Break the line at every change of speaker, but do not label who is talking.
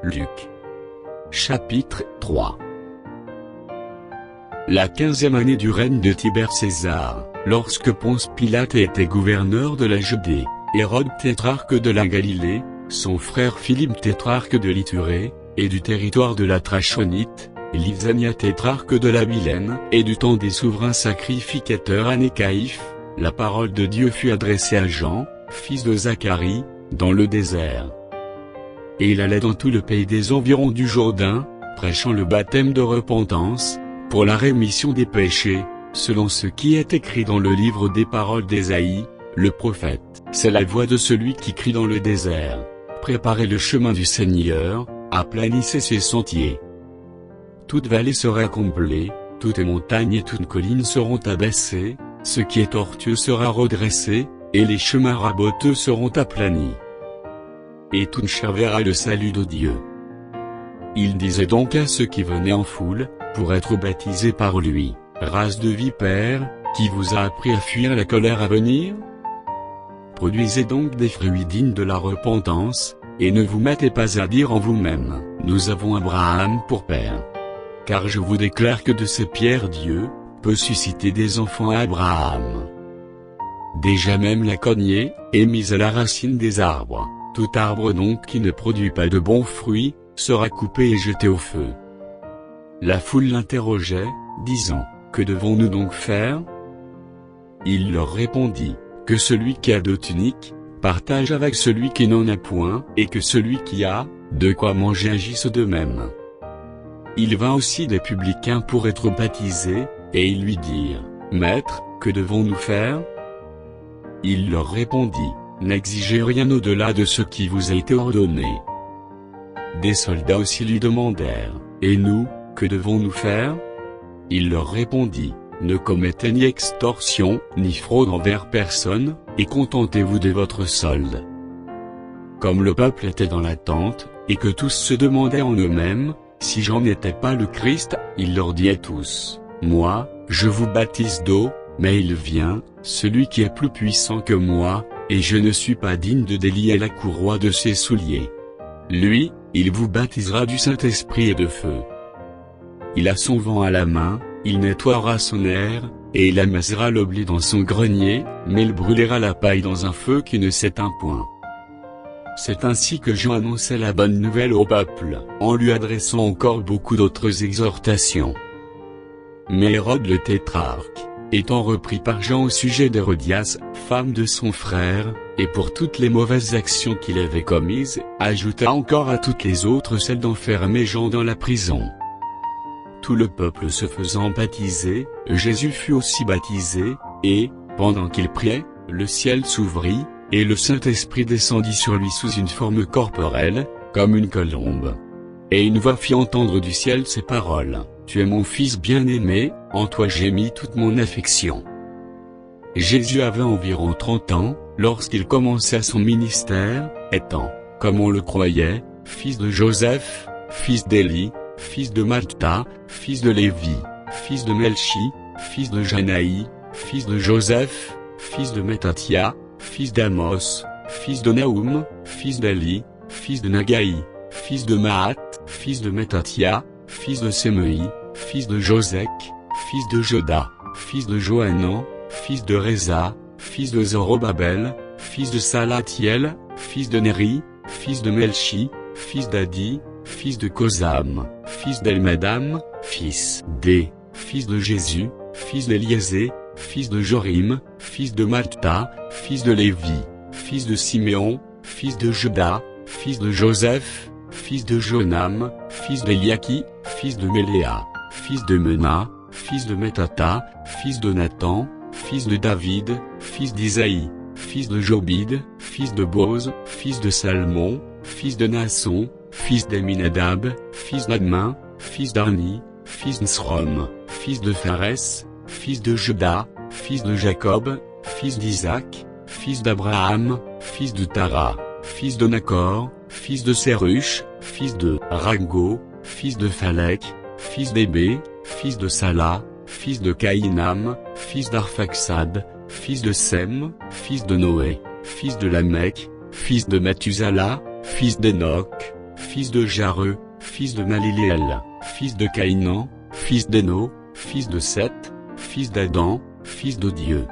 Luc. Chapitre 3. La 15e année du règne de Tibère César, lorsque Ponce Pilate était gouverneur de la Judée, Hérode tétrarque de la Galilée, son frère Philippe tétrarque de l'Ithurée, et du territoire de la Trachonite, Lysania tétrarque de la Bilène, et du temps des souverains sacrificateurs Anné Caïphe, la parole de Dieu fut adressée à Jean, fils de Zacharie, dans le désert. Et il allait dans tout le pays des environs du Jourdain, prêchant le baptême de repentance, pour la rémission des péchés, selon ce qui est écrit dans le livre des paroles d'Ésaïe, le prophète. C'est la voix de celui qui crie dans le désert. Préparez le chemin du Seigneur, aplanissez ses sentiers. Toute vallée sera comblée, toutes montagnes et toutes collines seront abaissées, ce qui est tortueux sera redressé, et les chemins raboteux seront aplanis. Et toute chair verra le salut de Dieu. Il disait donc à ceux qui venaient en foule, pour être baptisés par lui, race de vipères, qui vous a appris à fuir la colère à venir? Produisez donc des fruits dignes de la repentance, et ne vous mettez pas à dire en vous-même, nous avons Abraham pour père. Car je vous déclare que de ces pierres Dieu peut susciter des enfants à Abraham. Déjà même la cognée est mise à la racine des arbres. Tout arbre donc qui ne produit pas de bons fruits, sera coupé et jeté au feu. La foule l'interrogeait, disant, que devons-nous donc faire? Il leur répondit, que celui qui a 2 tuniques, partage avec celui qui n'en a point, et que celui qui a de quoi manger agisse de même. Il vint aussi des publicains pour être baptisés, et ils lui dirent, Maître, que devons-nous faire? Il leur répondit, n'exigez rien au-delà de ce qui vous a été ordonné. Des soldats aussi lui demandèrent, et nous, que devons-nous faire? Il leur répondit, ne commettez ni extorsion, ni fraude envers personne, et contentez-vous de votre solde. Comme le peuple était dans l'attente, et que tous se demandaient en eux-mêmes, si Jean n'était pas le Christ, il leur dit à tous, moi, je vous baptise d'eau, mais il vient, celui qui est plus puissant que moi, et je ne suis pas digne de délier la courroie de ses souliers. Lui, il vous baptisera du Saint-Esprit et de feu. Il a son vent à la main, il nettoiera son air, et il amassera le blé dans son grenier, mais il brûlera la paille dans un feu qui ne s'éteint point. C'est ainsi que Jean annonçait la bonne nouvelle au peuple, en lui adressant encore beaucoup d'autres exhortations. Mais Hérode le tétrarque, étant repris par Jean au sujet d'Hérodias, femme de son frère, et pour toutes les mauvaises actions qu'il avait commises, ajouta encore à toutes les autres celle d'enfermer Jean dans la prison. Tout le peuple se faisant baptiser, Jésus fut aussi baptisé, et, pendant qu'il priait, le ciel s'ouvrit, et le Saint-Esprit descendit sur lui sous une forme corporelle, comme une colombe. Et une voix fit entendre du ciel ces paroles, « Tu es mon Fils bien-aimé, en toi j'ai mis toute mon affection. » Jésus avait environ 30 ans, lorsqu'il commença son ministère, étant, comme on le croyait, fils de Joseph, fils d'Élie, fils de Mattha, fils de Lévi, fils de Melchi, fils de Janaï, fils de Joseph, fils de Matthathia, fils d'Amos, fils de Naoum, fils d'Élie, fils de Nagaï, fils de Maat, fils de Matthathia, fils de Sémei, fils de Josec, fils de Joda, fils de Johanan, fils de Réza, fils de Zorobabel, fils de Salatiel, fils de Néri, fils de Melchi, fils d'Adi, fils de Kosam, fils d'Elmadam, fils fils de Jésus, fils d'Éliésée, fils de Jorim, fils de Mattha, fils de Lévi, fils de Siméon, fils de Juda, fils de Joseph, fils de Jonam, fils d'Eliaki, fils de Méléa, fils de Mena, fils de Metata, fils de Nathan, fils de David, fils d'Isaïe, fils de Jobid, fils de Boz, fils de Salmon, fils de Nasson, fils d'Aminadab, fils d'Admin, fils d'Arni, fils d'Srom, fils de Pharès, fils de Juda, fils de Jacob, fils d'Isaac, fils d'Abraham, fils de Tara, fils de Nacor, fils de Séruch, fils de Rago, fils de Phalec, fils d'Hébé, fils de Sala, fils de Caïnam, fils d'Arphaxad, fils de Sem, fils de Noé, fils de Lamech, fils de Mathusala, fils d'Enoch, fils de Jareux, fils de Maliléel, fils de Caïnan, fils d'Héno, fils de Seth, fils d'Adam, fils de Dieu.